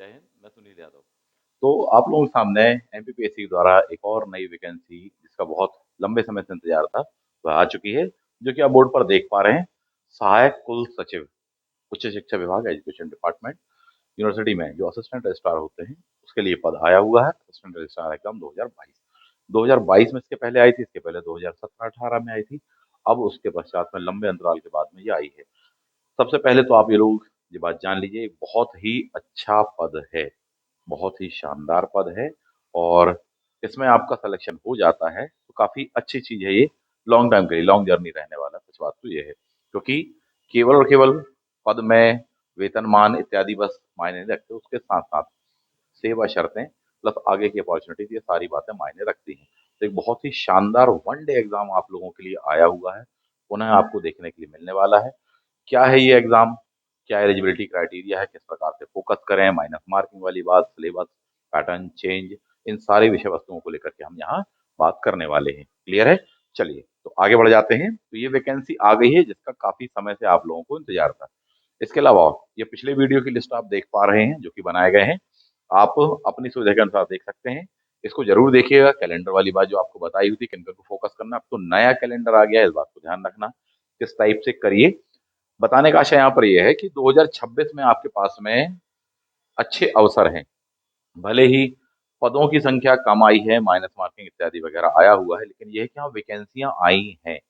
जय हिंद, मैं सुनील यादव। तो आप लोगों के सामने एमपीपीएससी द्वारा एक और नई वैकेंसी जिसका बहुत लंबे समय से इंतजार था, वह आ चुकी है, जो कि आप बोर्ड पर देख पा रहे हैं। सहायक कुल सचिव, उच्च शिक्षा विभाग, एजुकेशन डिपार्टमेंट, यूनिवर्सिटी में जो असिस्टेंट रजिस्ट्रार होते हैं, उसके लिए पद आया हुआ है। Assistant registrar exam 2022। 2022 में इसके पहले आई थी, इसके पहले 2017-18 में आई थी। अब उसके पश्चात में लंबे अंतराल के बाद में ये आई है। सबसे पहले तो आप ये लोग ये बात जान लीजिए, एक बहुत ही अच्छा पद है, बहुत ही शानदार पद है। और इसमें आपका सिलेक्शन हो जाता है तो काफ़ी अच्छी चीज़ है ये, लॉन्ग टाइम के लिए, लॉन्ग जर्नी रहने वाला। सच बात तो ये है, क्योंकि केवल और केवल पद में वेतनमान इत्यादि बस मायने नहीं रखते, उसके साथ-साथ सेवा शर्तें प्लस आगे की अपॉर्चुनिटीज़, ये सारी बातें मायने रखती हैं। तो एक बहुत ही शानदार वन डे एग्ज़ाम आप लोगों के लिए आया हुआ है, पुनः आपको देखने के लिए मिलने वाला है। क्या है ये एग्ज़ाम? क्या एलिजिबिलिटी क्राइटेरिया है? किस प्रकार से फ़ोकस करें? माइनस मार्किंग वाली बात, सिलेबस, पैटर्न चेंज, इन सारी विषय वस्तुओं को लेकर के हम यहाँ बात करने वाले हैं। क्लियर है? चलिए, तो आगे बढ़ जाते हैं। तो ये वैकेंसी आ गई है जिसका काफ़ी समय से आप लोगों को इंतज़ार था। इसके अलावा ये पिछले वीडियो की लिस्ट आप देख पा रहे हैं, जो कि बनाए गए हैं। आप अपनी सुविधा के अनुसार देख सकते हैं। इसको ज़रूर देखिएगा। कैलेंडर वाली बात जो आपको बताई हुई थी, किन-किन को फ़ोकस करना है, अब तो नया कैलेंडर आ गया है, इस बात को ध्यान रखना। किस टाइप से करिए, बताने का आशय यहाँ पर ये है कि 2026 में आपके पास में अच्छे अवसर हैं। भले ही पदों की संख्या कम आई है, माइनस मार्किंग इत्यादि वगैरह आया हुआ है, लेकिन ये है कि हाँ, वैकेंसियाँ आई हैं।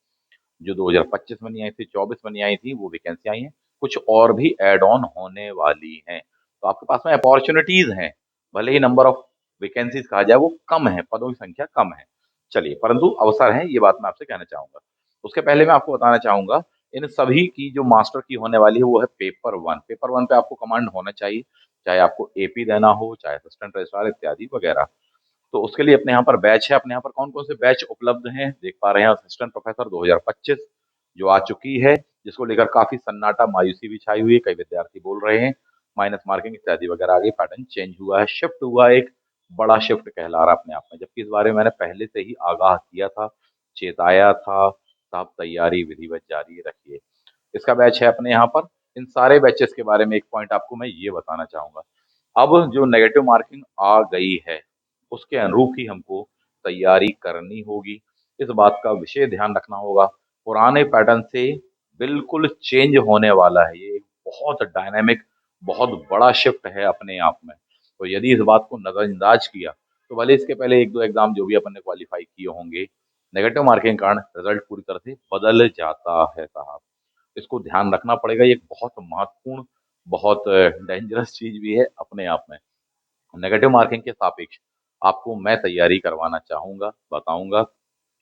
जो 2025 में नहीं आई थी, 24 में नहीं आई थी, वो वैकेंसी आई हैं। कुछ और भी ऐड ऑन होने वाली हैं। तो आपके पास में अपॉर्च्युनिटीज़ हैं। भले ही नंबर ऑफ वैकेंसीज़ कहा जाए वो कम है, पदों की संख्या कम है। चलिए, परंतु अवसर हैं, ये बात मैं आपसे कहना चाहूँगा। उसके पहले मैं आपको बताना चाहूँगा, इन सभी की जो मास्टर की होने वाली है, वो है पेपर 1। पेपर 1 पे आपको कमांड होना चाहिए, चाहे आपको एपी देना हो, चाहे असिस्टेंट रजिस्ट्रार इत्यादि वगैरह। तो उसके लिए अपने यहाँ पर बैच है। अपने यहाँ पर कौन-कौन से बैच उपलब्ध हैं, देख पा रहे हैं। असिस्टेंट प्रोफेसर 2025 जो आ चुकी है, जिसको लेकर काफ़ी सन्नाटा, मायूसी भी छाई हुई है। कई विद्यार्थी बोल रहे हैं, माइनस मार्किंग इत्यादि वगैरह आ गई, पैटर्न चेंज हुआ है, शिफ्ट हुआ है, एक बड़ा शिफ्ट कहला रहा है अपने आप में। जबकि इस बारे में मैंने पहले से ही आगाह किया था, चेताया था, साहब तैयारी विधिवत जारी रखिए। इसका बैच है अपने यहाँ पर। इन सारे बैचेस के बारे में एक पॉइंट आपको मैं ये बताना चाहूँगा। अब जो नेगेटिव मार्किंग आ गई है, उसके अनुरूप ही हमको तैयारी करनी होगी। इस बात का विशेष ध्यान रखना होगा। पुराने पैटर्न से बिल्कुल चेंज होने वाला है। ये एक बहुत डायनामिक, बहुत बड़ा शिफ्ट है अपने आप में। तो यदि इस बात को नज़रअंदाज किया, तो भले इसके पहले 1-2 एग्ज़ाम जो भी अपन ने क्वालीफाई किए होंगे, नेगेटिव मार्किंग के कारण रिज़ल्ट पूरी तरह से बदल जाता है साहब। इसको ध्यान रखना पड़ेगा। ये एक बहुत महत्वपूर्ण, बहुत डेंजरस चीज़ भी है अपने आप में। नेगेटिव मार्किंग के सापेक्ष आपको मैं तैयारी करवाना चाहूँगा, बताऊँगा,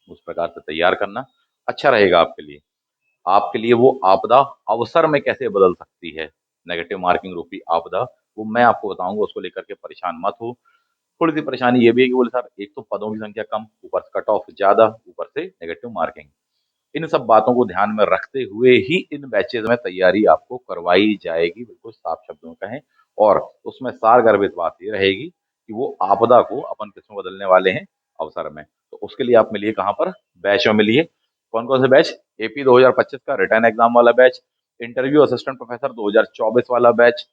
उस प्रकार से तैयार करना अच्छा रहेगा आपके लिए। आपके लिए वो आपदा अवसर में कैसे बदल सकती है, नेगेटिव मार्किंग रूपी आपदा, वो मैं आपको बताऊँगा। उसको लेकर के परेशान मत हो। थोड़ी-सी परेशानी ये भी है कि बोले सर, एक तो पदों की संख्या कम, ऊपर से कट ऑफ ज़्यादा, ऊपर से नेगेटिव मार्किंग। इन सब बातों को ध्यान में रखते हुए ही इन बैचेज़ में तैयारी आपको करवाई जाएगी, बिल्कुल साफ शब्दों में कहें। और उसमें सारगर्भित बात ये रहेगी कि वो आपदा को अपन किसमें बदलने वाले हैं, अवसर में। तो उसके लिए आप मिलिए कहाँ पर? बैच में मिलिए। कौन-कौन से बैच? एपी 2025 का रिटन एग्ज़ाम वाला बैच, इंटरव्यू असिस्टेंट प्रोफेसर 2024 वाला बैच,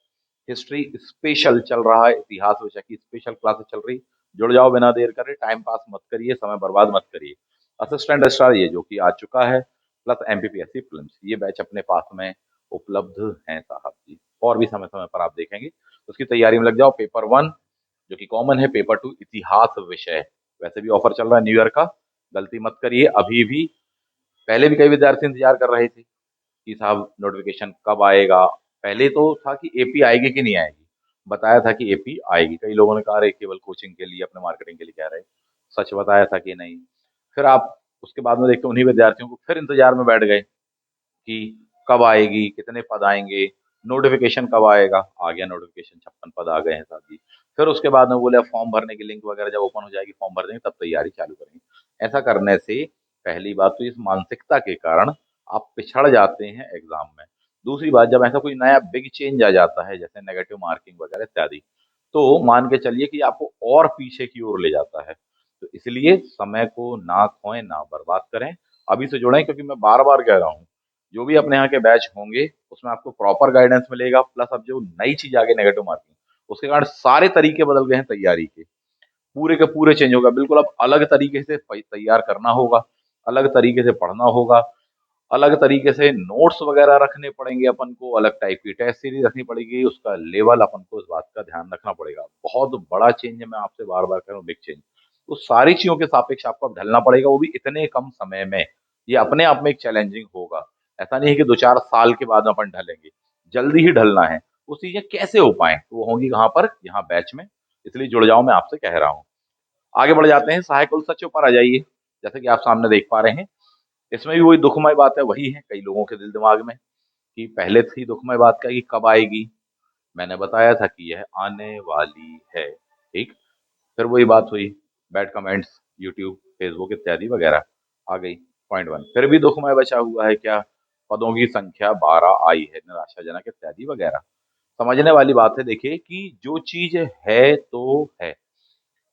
हिस्ट्री स्पेशल चल रहा है, इतिहास विषय की स्पेशल क्लासेस चल रही। जुड़ जाओ बिना देर करे, टाइम पास मत करिए, समय बर्बाद मत करिए। असिस्टेंट रजिस्ट्रार ये जो कि आ चुका है, प्लस एमपीपीएससी प्रीलिम्स, ये बैच अपने पास में उपलब्ध हैं साहब जी। और भी समय-समय पर आप देखेंगे, उसकी तैयारी में लग जाओ। पेपर 1 जो कि कॉमन है, पेपर 2 इतिहास विषय, वैसे भी ऑफर चल रहा है न्यू ईयर का, गलती मत करिए अभी भी। पहले भी कई विद्यार्थी इंतजार कर रहे थे कि साहब नोटिफिकेशन कब आएगा। पहले तो था कि एपी आएगी कि नहीं आएगी, बताया था कि एपी आएगी। कई लोगों ने कहा अरे केवल कोचिंग के लिए, अपने मार्केटिंग के लिए कह रहे हैं। सच बताया था कि नहीं। फिर आप उसके बाद में देखते हैं, उन्हीं विद्यार्थियों को फिर इंतजार में बैठ गए कि कब आएगी, कितने पद आएंगे, नोटिफिकेशन कब आएगा। आ गया नोटिफिकेशन, 56 पद आ गए हैं साहब जी। फिर उसके बाद में बोले अब फॉर्म भरने की लिंक वगैरह जब ओपन हो जाएगी, फॉर्म भर देंगे, तब तैयारी चालू करेंगे। ऐसा करने से पहली बात तो इस मानसिकता के कारण आप पिछड़ जाते हैं एग्जाम में। दूसरी बात, जब ऐसा कोई नया बिग चेंज आ जाता है, जैसे नेगेटिव मार्किंग वगैरह इत्यादि, तो मान के चलिए कि आपको और पीछे की ओर ले जाता है। तो इसलिए समय को ना खोएं, ना बर्बाद करें, अभी से जुड़ें। क्योंकि मैं बार बार कह रहा हूँ, जो भी अपने यहाँ के बैच होंगे, उसमें आपको प्रॉपर गाइडेंस मिलेगा। प्लस अब जो नई चीज आ गई नेगेटिव मार्किंग, उसके कारण सारे तरीके बदल गए हैं तैयारी के, पूरे के पूरे चेंज हो गए। बिल्कुल अब अलग तरीके से तैयार करना होगा, अलग तरीके से पढ़ना होगा, अलग तरीके से नोट्स वगैरह रखने पड़ेंगे अपन को, अलग टाइप की टेस्ट सीरीज रखनी पड़ेगी, उसका लेवल अपन को इस बात का ध्यान रखना पड़ेगा। बहुत बड़ा चेंज है, मैं आपसे बार बार कह रहा हूँ, बिग चेंज। तो सारी चीजों के सापेक्ष आपको अब ढलना पड़ेगा, वो भी इतने कम समय में। ये अपने आप में एक चैलेंजिंग होगा। ऐसा नहीं है कि 2-4 साल के बाद अपन ढलेंगे, जल्दी ही ढलना है। वो चीजें कैसे हो पाए, वो होंगी कहाँ पर, यहाँ बैच में। इसलिए जुड़ जाओ, मैं आपसे कह रहा हूँ। आगे बढ़ जाते हैं, सहायक कुल सचिव पर आ जाइए। जैसे कि आप सामने देख पा रहे हैं, इसमें भी वही दुखमय बात है, वही है कई लोगों के दिल दिमाग में, कि पहले थी दुखमय बात का कि कब आएगी। मैंने बताया था कि यह आने वाली है, ठीक। फिर वही बात हुई, बैड कमेंट्स, यूट्यूब, फेसबुक इत्यादि वगैरह आ गई। पॉइंट वन, फिर भी दुखमय बचा हुआ है क्या, पदों की संख्या 12 आई है, निराशाजनक इत्यादि वगैरह। समझने वाली बात है, देखिए कि जो चीज है तो है,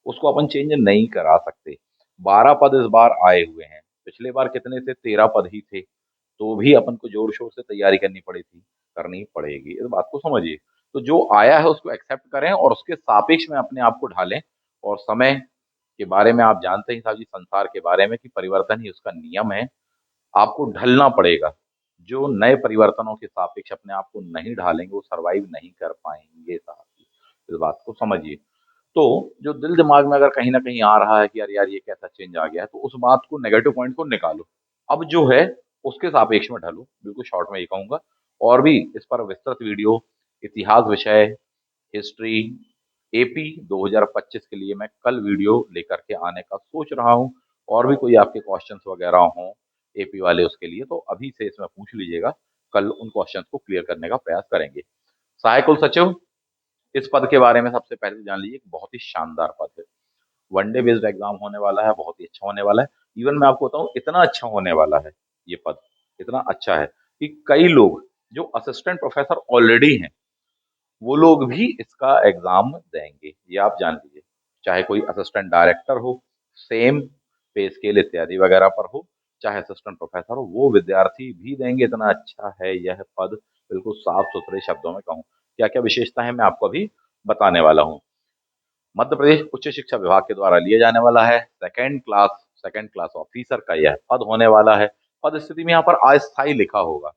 उसको अपन चेंज नहीं करा सकते। 12 पद इस बार आए हुए हैं, पिछले बार कितने थे, 13 पद ही थे, तो भी अपन को जोर शोर से तैयारी करनी पड़ी थी, करनी पड़ेगी, इस बात को समझिए। तो जो आया है उसको एक्सेप्ट करें और उसके सापेक्ष में अपने आप को ढालें। और समय के बारे में आप जानते ही साहब जी, संसार के बारे में, कि परिवर्तन ही उसका नियम है। आपको ढलना पड़ेगा। जो नए परिवर्तनों के सापेक्ष अपने आप को नहीं ढालेंगे, वो सरवाइव नहीं कर पाएंगे साहब जी, इस बात को समझिए। तो जो दिल दिमाग में अगर कहीं न कहीं आ रहा है कि यार यार ये कैसा चेंज आ गया है, तो उस बात को, नेगेटिव पॉइंट को निकालो। अब जो है उसके सापेक्ष में ढलो, बिल्कुल शॉर्ट में ये कहूँगा। और भी इस पर विस्तृत वीडियो, इतिहास विषय, हिस्ट्री, एपी 2025 के लिए मैं कल वीडियो लेकर के आने का सोच रहा हूँ। और भी कोई आपके क्वेश्चंस वगैरह हों एपी वाले, उसके लिए तो अभी से इसमें पूछ लीजिएगा, कल उन क्वेश्चंस को क्लियर करने का प्रयास करेंगे। सहायक कुल सचिव, इस पद के बारे में सबसे पहले तो जान लीजिए, बहुत ही शानदार पद है। वनडे बेस्ड एग्जाम होने वाला है, बहुत ही अच्छा होने वाला है। इवन मैं आपको बताऊं, इतना अच्छा होने वाला है ये पद, इतना अच्छा है कि कई लोग जो असिस्टेंट प्रोफेसर ऑलरेडी हैं, वो लोग भी इसका एग्जाम देंगे, ये आप जान लीजिए। चाहे कोई असिस्टेंट डायरेक्टर हो, सेम पे स्केल इत्यादि वगैरह पर हो, चाहे असिस्टेंट प्रोफेसर हो, वो विद्यार्थी भी देंगे। इतना अच्छा है यह पद, बिल्कुल साफ सुथरे शब्दों में कहूँ। क्या क्या विशेषता है, मैं आपको अभी बताने वाला हूँ। मध्य प्रदेश उच्च शिक्षा विभाग के द्वारा लिया जाने वाला है। सेकंड क्लास ऑफिसर का यह पद होने वाला है। पद स्थिति में यहाँ पर अस्थायी लिखा होगा,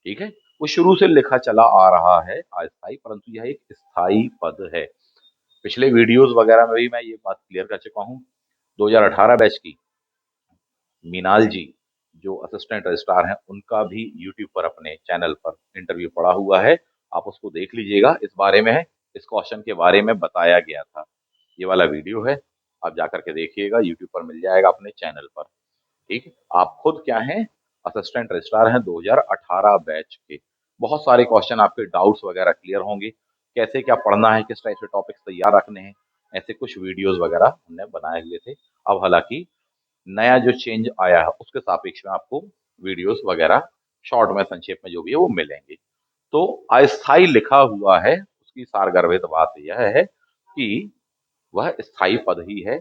ठीक है। वो शुरू से लिखा चला आ रहा है अस्थायी, परंतु यह एक स्थायी पद है। पिछले वीडियोस वगैरह में भी मैं ये बात क्लियर कर चुका हूँ। 2018 बैच की मीनाल जी, जो असिस्टेंट रजिस्ट्रार हैं, उनका भी यूट्यूब पर अपने चैनल पर इंटरव्यू पड़ा हुआ है। आप उसको देख लीजिएगा, इस बारे में है, इस क्वेश्चन के बारे में बताया गया था। ये वाला वीडियो है, आप जाकर के देखिएगा, यूट्यूब पर मिल जाएगा अपने चैनल पर, ठीक है। आप खुद क्या हैं, असिस्टेंट रजिस्ट्रार हैं 2018 बैच के। बहुत सारे क्वेश्चन, आपके डाउट्स वगैरह क्लियर होंगे, कैसे क्या पढ़ना है, किस टाइप से टॉपिक्स तैयार रखने हैं, ऐसे कुछ वीडियोस वगैरह हमने बनाए हुए थे। अब हालांकि नया जो चेंज आया है उसके सापेक्ष में आपको वीडियोस वगैरह शॉर्ट में, संक्षेप में जो भी है वो मिलेंगे। तो अस्थाई लिखा हुआ है, उसकी सारगर्भित बात यह है कि वह स्थायी पद ही है,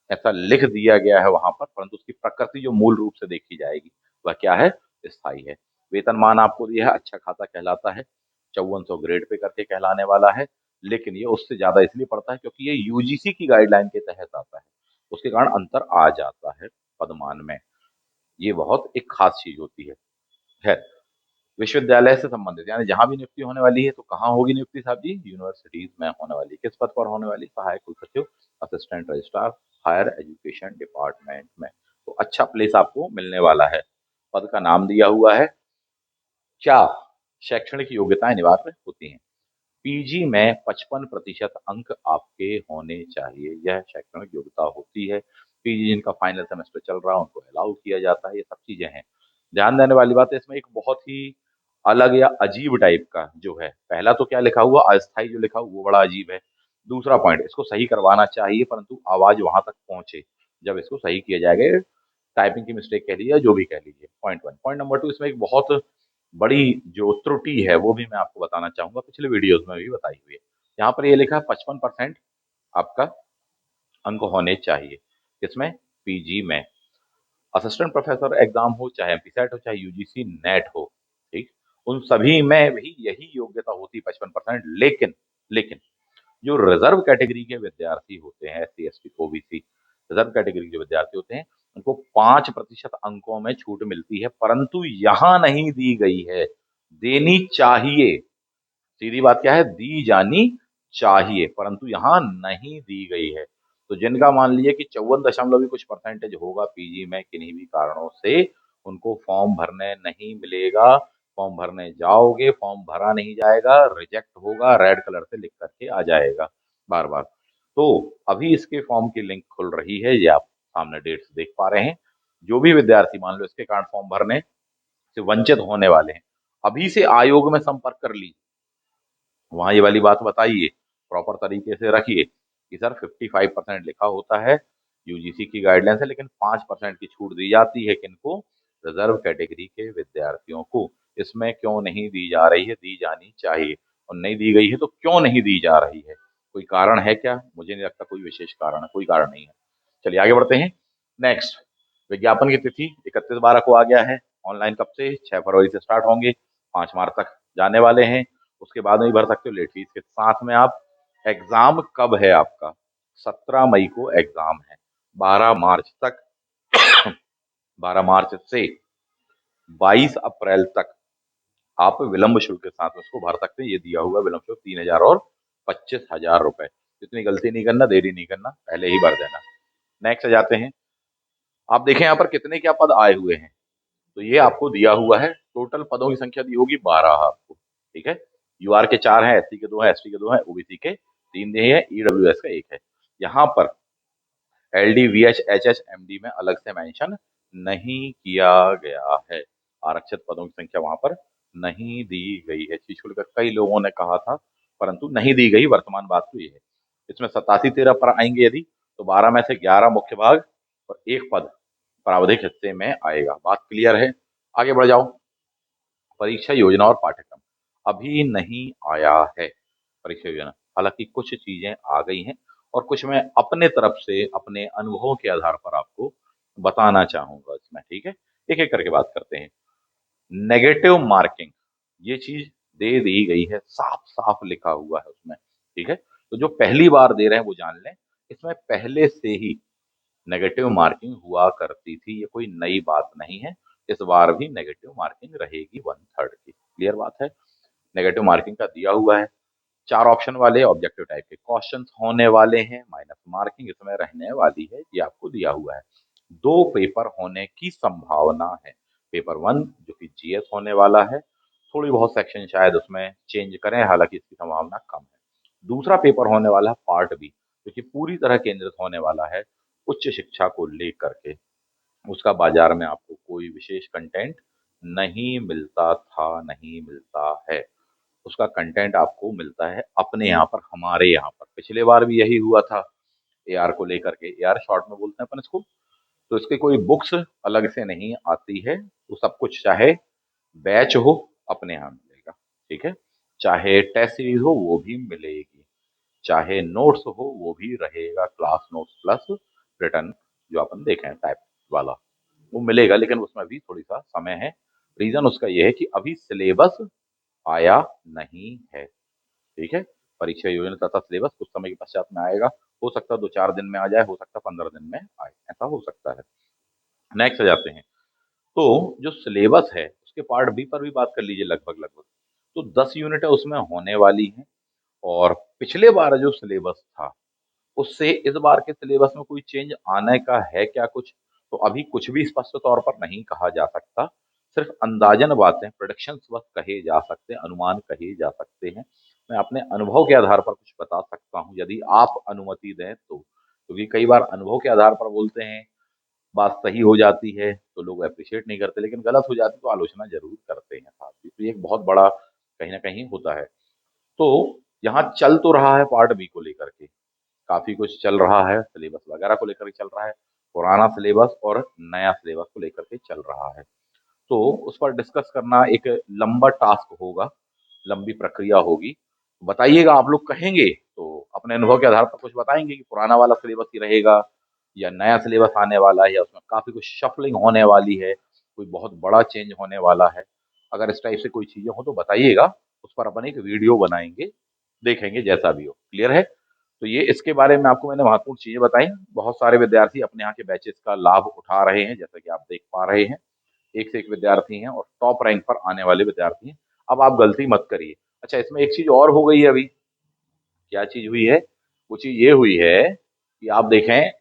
ऐसा लिख दिया गया है वहां पर, परंतु उसकी प्रकृति जो मूल रूप से देखी जाएगी, वह क्या है, स्थायी है। वेतनमान आपको दिया है, अच्छा खासा कहलाता है, 5400 ग्रेड पे करके कहलाने वाला है। लेकिन ये उससे ज्यादा इसलिए पड़ता है क्योंकि ये यूजीसी की गाइडलाइन के तहत आता है, उसके कारण अंतर आ जाता है पदमान में। ये बहुत एक खास चीज होती है। खैर, विश्वविद्यालय से संबंधित, यानी जहां भी नियुक्ति होने वाली है, तो कहाँ होगी नियुक्ति साहब जी, यूनिवर्सिटीज में होने वाली। किस पद पर होने वाली, सहायक कुल सचिव, assistant registrar, higher education department में। तो अच्छा प्लेस आपको मिलने वाला है। पद का नाम दिया हुआ है। क्या शैक्षणिक योग्यताएं अनिवार्य होती हैं, पीजी में 55% अंक आपके होने चाहिए, यह शैक्षणिक योग्यता होती है। पीजी जिनका फाइनल सेमेस्टर चल रहा है उनको अलाउ किया जाता है, ये सब चीजें हैं। ध्यान देने वाली बात है, इसमें एक बहुत ही अलग या अजीब टाइप का जो है, पहला तो क्या लिखा हुआ, अस्थाई जो लिखा हुआ वो बड़ा अजीब है। दूसरा पॉइंट, इसको सही करवाना चाहिए, परंतु आवाज वहां तक पहुंचे जब इसको सही किया जाएगा। टाइपिंग की मिस्टेक कह लीजिए, जो भी कह लीजिए। Point one. Point number two, इसमें एक बहुत बड़ी जो त्रुटि है वो भी मैं आपको बताना चाहूंगा, पिछले वीडियोस में भी बताई हुई है। यहाँ पर ये लिखा है 55% आपका अंक होने चाहिए, किसमें, पीजी में। असिस्टेंट प्रोफेसर एग्जाम हो, चाहे एमपीसेट हो, चाहे यूजीसी नेट हो, ठीक, उन सभी में भी यही योग्यता होती है 55%। लेकिन लेकिन जो रिजर्व कैटेगरी के विद्यार्थी होते हैं, SC, ST, OBC, reserve category के विद्यार्थी होते हैं, उनको 5% अंकों में छूट मिलती है, परंतु यहाँ नहीं दी गई है, देनी चाहिए। सीधी बात क्या है, दी जानी चाहिए, परंतु यहाँ नहीं दी गई है। तो जिनका मान लीजिए कि 54 भी कुछ परसेंटेज होगा पीजी में, किन्हीं भी कारणों से उनको फॉर्म भरने नहीं मिलेगा। फॉर्म भरने जाओगे, फॉर्म भरा नहीं जाएगा, रिजेक्ट होगा, रेड कलर से लिख करके आ जाएगा बार बार। तो अभी इसके फॉर्म की लिंक खुल रही है, ये आप सामने डेट्स देख पा रहे हैं। जो भी विद्यार्थी मान लो इसके कारण फॉर्म भरने से वंचित होने वाले हैं, अभी से आयोग में संपर्क कर लीजिए, वहां ये वाली बात बताइए, प्रॉपर तरीके से रखिए कि सर 55% लिखा होता है, यूजीसी की गाइडलाइंस है, लेकिन 5% की छूट दी जाती है किनको, रिजर्व कैटेगरी के विद्यार्थियों को। इसमें क्यों नहीं दी जा रही है, दी जानी चाहिए, और नहीं दी गई है तो क्यों नहीं दी जा रही है, कोई कारण है क्या? मुझे नहीं लगता कोई विशेष कारण है, कोई कारण नहीं है। चलिए आगे बढ़ते हैं। नेक्स्ट, विज्ञापन की तिथि 31/12 को आ गया है। ऑनलाइन कब से? 6 फरवरी से स्टार्ट होंगे, 5 मार्च तक जाने वाले हैं। उसके बाद में भी भर सकते हो लेट फीस के साथ में आप। एग्जाम कब है आपका? 17 मई को एग्जाम है, 12 मार्च तक। 12 मार्च से 22 अप्रैल तक आप विलंब शुल्क के साथ उसको भर सकते हैं। ये दिया हुआ विलंब शुल्क 3,000 और 25,000 रुपए। इतनी गलती नहीं करना, देरी नहीं करना, पहले ही भर देना। नेक्स्ट जाते हैं। आप देखें यहाँ पर कितने क्या पद आए हुए हैं, तो ये आपको दिया हुआ है, टोटल पदों की संख्या दी होगी 12 आपको, ठीक है। यूआर के 4 हैं, एससी के 2 हैं, एसटी के 2 हैं, ओबीसी के 3 दिए हैं, ईडब्ल्यूएस का 1 है। यहाँ पर एलडी, वीएच, एचएच, एमडी में अलग से मेंशन नहीं किया गया है। आरक्षित पदों की संख्या वहां पर नहीं दी गई है। चीज को लेकर कई लोगों ने कहा था, परंतु नहीं दी गई, वर्तमान बात तो ये है। इसमें 87-13 पर आएंगे यदि, तो 12 में से 11 मुख्य भाग और 1 पद प्रावधिक हिस्से में आएगा। बात क्लियर है? आगे बढ़ जाओ। परीक्षा योजना और पाठ्यक्रम अभी नहीं आया है, परीक्षा योजना। हालांकि कुछ चीजें आ गई हैं, और कुछ मैं अपने तरफ से अपने अनुभवों के आधार पर आपको बताना चाहूंगा इसमें, ठीक है। एक एक करके बात करते हैं। नेगेटिव मार्किंग, ये चीज दे दी गई है, साफ साफ लिखा हुआ है उसमें, ठीक है। तो जो पहली बार दे रहे हैं वो जान लें, इसमें पहले से ही नेगेटिव मार्किंग हुआ करती थी, ये कोई नई बात नहीं है। इस बार भी नेगेटिव मार्किंग रहेगी 1/3 की। क्लियर बात है? नेगेटिव मार्किंग का दिया हुआ है। 4 ऑप्शन वाले ऑब्जेक्टिव टाइप के क्वेश्चन होने वाले हैं, माइनस मार्किंग इसमें रहने वाली है, ये आपको दिया हुआ है। 2 पेपर होने की संभावना है। पेपर 1 जो कि जीएस होने वाला है, थोड़ी बहुत सेक्शन शायद उसमें चेंज करें, हालांकि इसकी संभावना कम है। दूसरा पेपर होने वाला है पार्ट बी, जो कि पूरी तरह केंद्रित होने वाला है उच्च शिक्षा को लेकर के। उसका बाजार में आपको कोई विशेष कंटेंट नहीं मिलता था, नहीं मिलता है। उसका कंटेंट आपको मिलता है अपने यहाँ पर, हमारे यहाँ पर। पिछले बार भी यही हुआ था, एआर को लेकर के, एआर शॉर्ट में बोलते हैं अपन इसको। तो इसकी कोई बुक्स अलग से नहीं आती है, तो सब कुछ चाहे बैच हो अपने यहाँ मिलेगा, ठीक है। चाहे टेस्ट सीरीज हो वो भी मिलेगी, चाहे नोट्स हो वो भी रहेगा, क्लास नोट्स प्लस रिटर्न जो अपन देखे हैं टाइप वाला, वो मिलेगा। लेकिन उसमें भी थोड़ी सा समय है। रीजन उसका ये है कि अभी सिलेबस आया नहीं है, ठीक है। परीक्षा योजना तथा सिलेबस कुछ समय के पश्चात में आएगा। हो सकता है 2-4 दिन में आ जाए, हो सकता है 15 दिन में आए, ऐसा हो सकता है। नेक्स्ट जाते हैं। तो जो सिलेबस है उसके पार्ट बी पर भी बात कर लीजिए, लगभग लगभग तो 10 यूनिट उसमें होने वाली हैं। और पिछले बार जो सिलेबस था उससे इस बार के सिलेबस में कोई चेंज आने का है क्या कुछ, तो अभी कुछ भी स्पष्ट तौर पर नहीं कहा जा सकता। सिर्फ अंदाजन बातें, प्रोडिक्शंस बस कहे जा सकते हैं, अनुमान कहे जा सकते हैं। मैं अपने अनुभव के आधार पर कुछ बता सकता हूँ, यदि आप अनुमति दें तो, क्योंकि कई बार अनुभव के आधार पर बोलते हैं, बात सही हो जाती है तो लोग अप्रिशिएट नहीं करते, लेकिन गलत हो जाती है तो आलोचना जरूर करते हैं साथ ही। तो ये एक बहुत बड़ा कहीं ना कहीं होता है। तो यहाँ चल तो रहा है पार्ट बी को लेकर के, काफी कुछ चल रहा है, सिलेबस वगैरह को लेकर के चल रहा है, पुराना सिलेबस और नया सिलेबस को लेकर के चल रहा है। तो उस पर डिस्कस करना एक लंबा टास्क होगा, लंबी प्रक्रिया होगी। बताइएगा, आप लोग कहेंगे तो अपने अनुभव के आधार पर कुछ बताएंगे कि पुराना वाला सिलेबस ही रहेगा या नया सिलेबस आने वाला है, या उसमें काफी कुछ शफलिंग होने वाली है, कोई बहुत बड़ा चेंज होने वाला है। अगर इस टाइप से कोई चीजें हो तो बताइएगा, उस पर अपन एक वीडियो बनाएंगे, देखेंगे जैसा भी हो। क्लियर है? तो ये इसके बारे में आपको मैंने महत्वपूर्ण चीजें बताई। बहुत सारे विद्यार्थी अपने यहाँ के बैचेस का लाभ उठा रहे हैं, जैसा कि आप देख पा रहे हैं। एक से एक विद्यार्थी हैं और टॉप रैंक पर आने वाले विद्यार्थी हैं। अब आप गलती मत करिए। अच्छा, इसमें एक चीज और हो गई है अभी। क्या चीज हुई है? वो चीज ये हुई है कि आप देखें,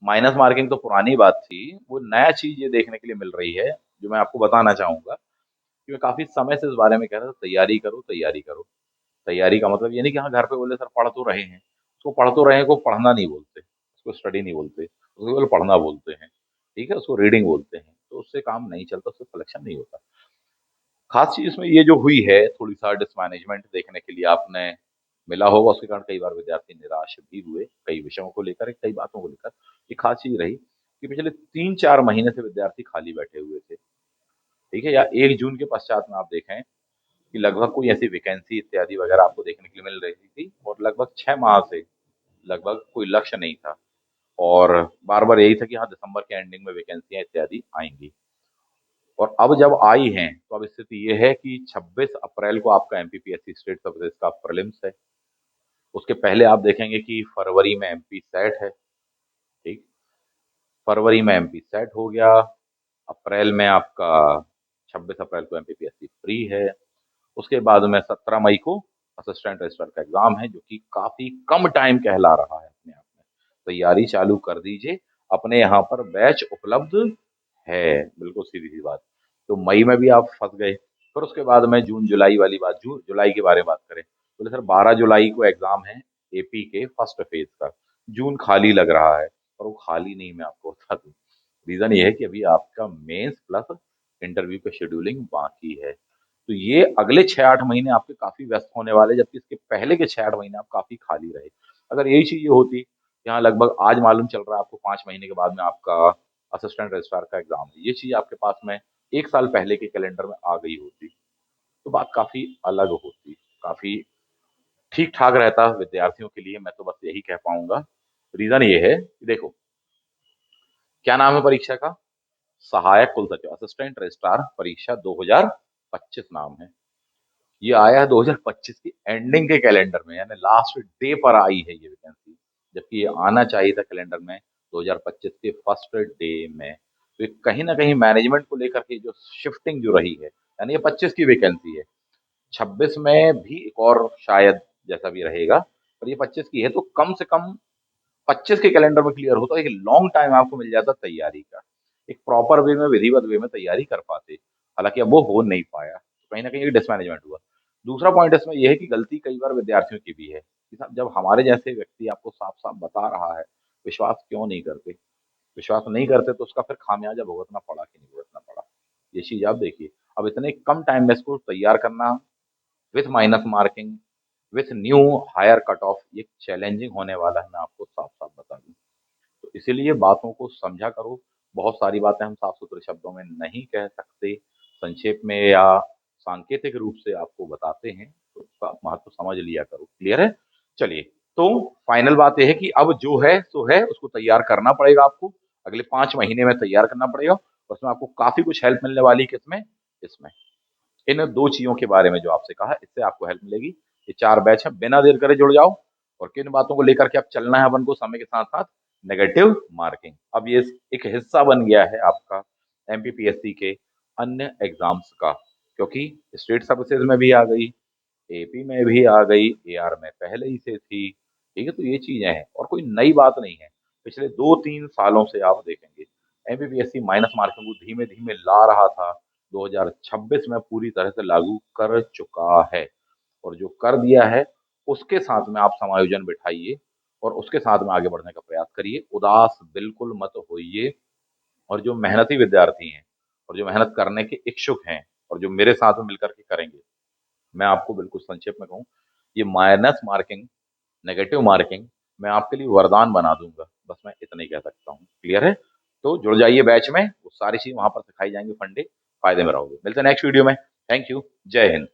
माइनस मार्किंग तो पुरानी बात थी, वो नया चीज ये देखने के लिए मिल रही है, जो मैं आपको बताना चाहूंगा। कि मैं काफी समय से इस बारे में कह रहा था, तैयारी करो तैयारी करो। तैयारी का मतलब ये नहीं कि हाँ घर पे बोले सर पढ़ तो रहे हैं, उसको पढ़ तो रहे हैं को पढ़ना नहीं बोलते, उसको स्टडी नहीं बोलते, उसको केवल पढ़ना बोलते हैं। ठीक है, उसको रीडिंग बोलते हैं, तो उससे काम नहीं चलता, उससे सिलेक्शन नहीं होता। खास चीज इसमें ये जो हुई है, थोड़ी सा डिसमैनेजमेंट देखने के लिए आपने मिला होगा, उसके कारण कई बार विद्यार्थी निराश भी हुए, कई विषयों को लेकर, कई बातों को लेकर। एक खास चीज रही कि पिछले 3-4 महीने से विद्यार्थी खाली बैठे हुए थे। ठीक है, या 1 जून के पश्चात में आप देखें कि लगभग कोई ऐसी वैकेंसी इत्यादि वगैरह आपको देखने के लिए मिल रही थी, और लगभग 6 माह से लगभग कोई लक्ष्य नहीं था। और बार बार यही था कि हाँ दिसंबर के एंडिंग में वैकेंसियां इत्यादि आएंगी। और अब जब आई हैं, तो अब स्थिति ये है कि 26 अप्रैल को आपका एमपीपीएससी स्टेट सर्विसेज का प्रीलिम्स है। उसके पहले आप देखेंगे कि फरवरी में एमपी सेट है। ठीक, फरवरी में एमपी सेट हो गया। अप्रैल में आपका 26 अप्रैल को एमपीपीएससी फ्री है। उसके बाद में 17 मई को असिस्टेंट रजिस्ट्रार का एग्जाम है, जो कि काफी कम टाइम कहला रहा है अपने आप में। तैयारी चालू कर दीजिए, अपने यहाँ पर बैच उपलब्ध है। बिल्कुल सीधी सी बात। तो मई में भी आप फंस गए। फिर उसके बाद में जून जुलाई वाली बात, जून जुलाई के बारे में बात करें, बोले सर 12 जुलाई को एग्जाम है एपी के फर्स्ट फेज का। जून खाली लग रहा है, और वो खाली नहीं, मैं आपको बता दूं। रीजन ये है कि अभी आपका मेंस प्लस इंटरव्यू का शेड्यूलिंग बाकी है। तो ये अगले 6-8 महीने आपके काफी व्यस्त होने वाले, जबकि इसके पहले के 6-8 महीने आप काफी खाली रहे। अगर यही चीज ये होती, यहाँ लगभग आज मालूम चल रहा है आपको 5 महीने के बाद में आपका असिस्टेंट रजिस्ट्रार का एग्जाम है, ये चीज आपके पास में 1 साल पहले के कैलेंडर में आ गई होती, तो बात काफी अलग होती, काफी ठीक ठाक रहता विद्यार्थियों के लिए। मैं तो बस यही कह पाऊंगा। रीजन ये है कि देखो, क्या नाम है परीक्षा का? सहायक कुल सचिव, असिस्टेंट रजिस्ट्रार परीक्षा 2025 नाम है। ये आया है 2025 की एंडिंग के कैलेंडर में, यानी लास्ट डे पर आई है ये वैकेंसी, जबकि ये आना चाहिए था कैलेंडर में 2025 के फर्स्ट डे में। तो ये कहीं ना कहीं मैनेजमेंट को लेकर के जो शिफ्टिंग जो रही है, यानी ये 25 की वैकेंसी है, 26 में भी एक और शायद जैसा भी रहेगा, पर ये 25 की है, तो कम से कम 25 के कैलेंडर में क्लियर होता, एक लॉन्ग टाइम आपको मिल जाता तैयारी का, एक प्रॉपर वे में, विधिवत वे में तैयारी कर पाते। हालांकि अब वो हो नहीं पाया, तो कहीं ना कहीं डिसमैनेजमेंट हुआ। दूसरा पॉइंट इसमें यह है कि गलती कई बार विद्यार्थियों की भी है कि साहब जब हमारे जैसे व्यक्ति आपको साफ साफ बता रहा है, विश्वास क्यों नहीं करते? विश्वास नहीं करते तो उसका फिर खामियाजा भुगतना पड़ा कि नहीं भुगतना पड़ा, ये चीज आप देखिए। अब इतने कम टाइम में इसको तैयार करना, with minus marking, with new hire cut off, ये चैलेंजिंग होने वाला है, मैं आपको साफ साफ बता दूं। तो इसीलिए बातों को समझा करो। बहुत सारी बातें हम साफ सुथरे शब्दों में नहीं कह सकते, संक्षेप में या सांकेतिक रूप से आपको बताते हैं, तो उसका महत्व समझ लिया करो। क्लियर है? चलिए, तो फाइनल बात यह है कि अब जो है सो है, उसको तैयार करना पड़ेगा आपको, अगले 5 महीने में तैयार करना पड़ेगा। उसमें आपको काफी कुछ हेल्प मिलने वाली है, किसमें? इसमें, इन दो चीजों के बारे में जो आपसे कहा, इससे आपको हेल्प मिलेगी। ये 4 बैच है, बिना देर करे जुड़ जाओ। और किन बातों को लेकर के अब चलना है अपन को समय के साथ साथ? नेगेटिव मार्किंग, अब ये एक हिस्सा बन गया है आपका एमपीपीएससी के अन्य एग्जाम्स का, क्योंकि स्टेट सर्विसेज में भी आ गई, एपी में भी आ गई, एआर में पहले ही से थी। ठीक है, तो ये चीजें हैं और कोई नई बात नहीं है। पिछले 2-3 सालों से आप देखेंगे एमपीपीएससी माइनस मार्किंग को धीमे धीमे ला रहा था, 2026 में पूरी तरह से लागू कर चुका है। और जो कर दिया है, उसके साथ में आप समायोजन बिठाइए और उसके साथ में आगे बढ़ने का प्रयास करिए, उदास बिल्कुल मत होइए। और जो मेहनती विद्यार्थी हैं और जो मेहनत करने के इच्छुक हैं और जो मेरे साथ में मिलकर के करेंगे, मैं आपको बिल्कुल संक्षेप में कहूँ, ये माइनस मार्किंग, नेगेटिव मार्किंग मैं आपके लिए वरदान बना दूंगा। बस मैं इतना ही कह सकता हूँ। क्लियर है? तो जुड़ जाइए बैच में, वो सारी चीज वहां पर सिखाई जाएंगी, फंडे, फायदे में रहोगे। मिलते हैं नेक्स्ट वीडियो में। Thank you. जय हिंद।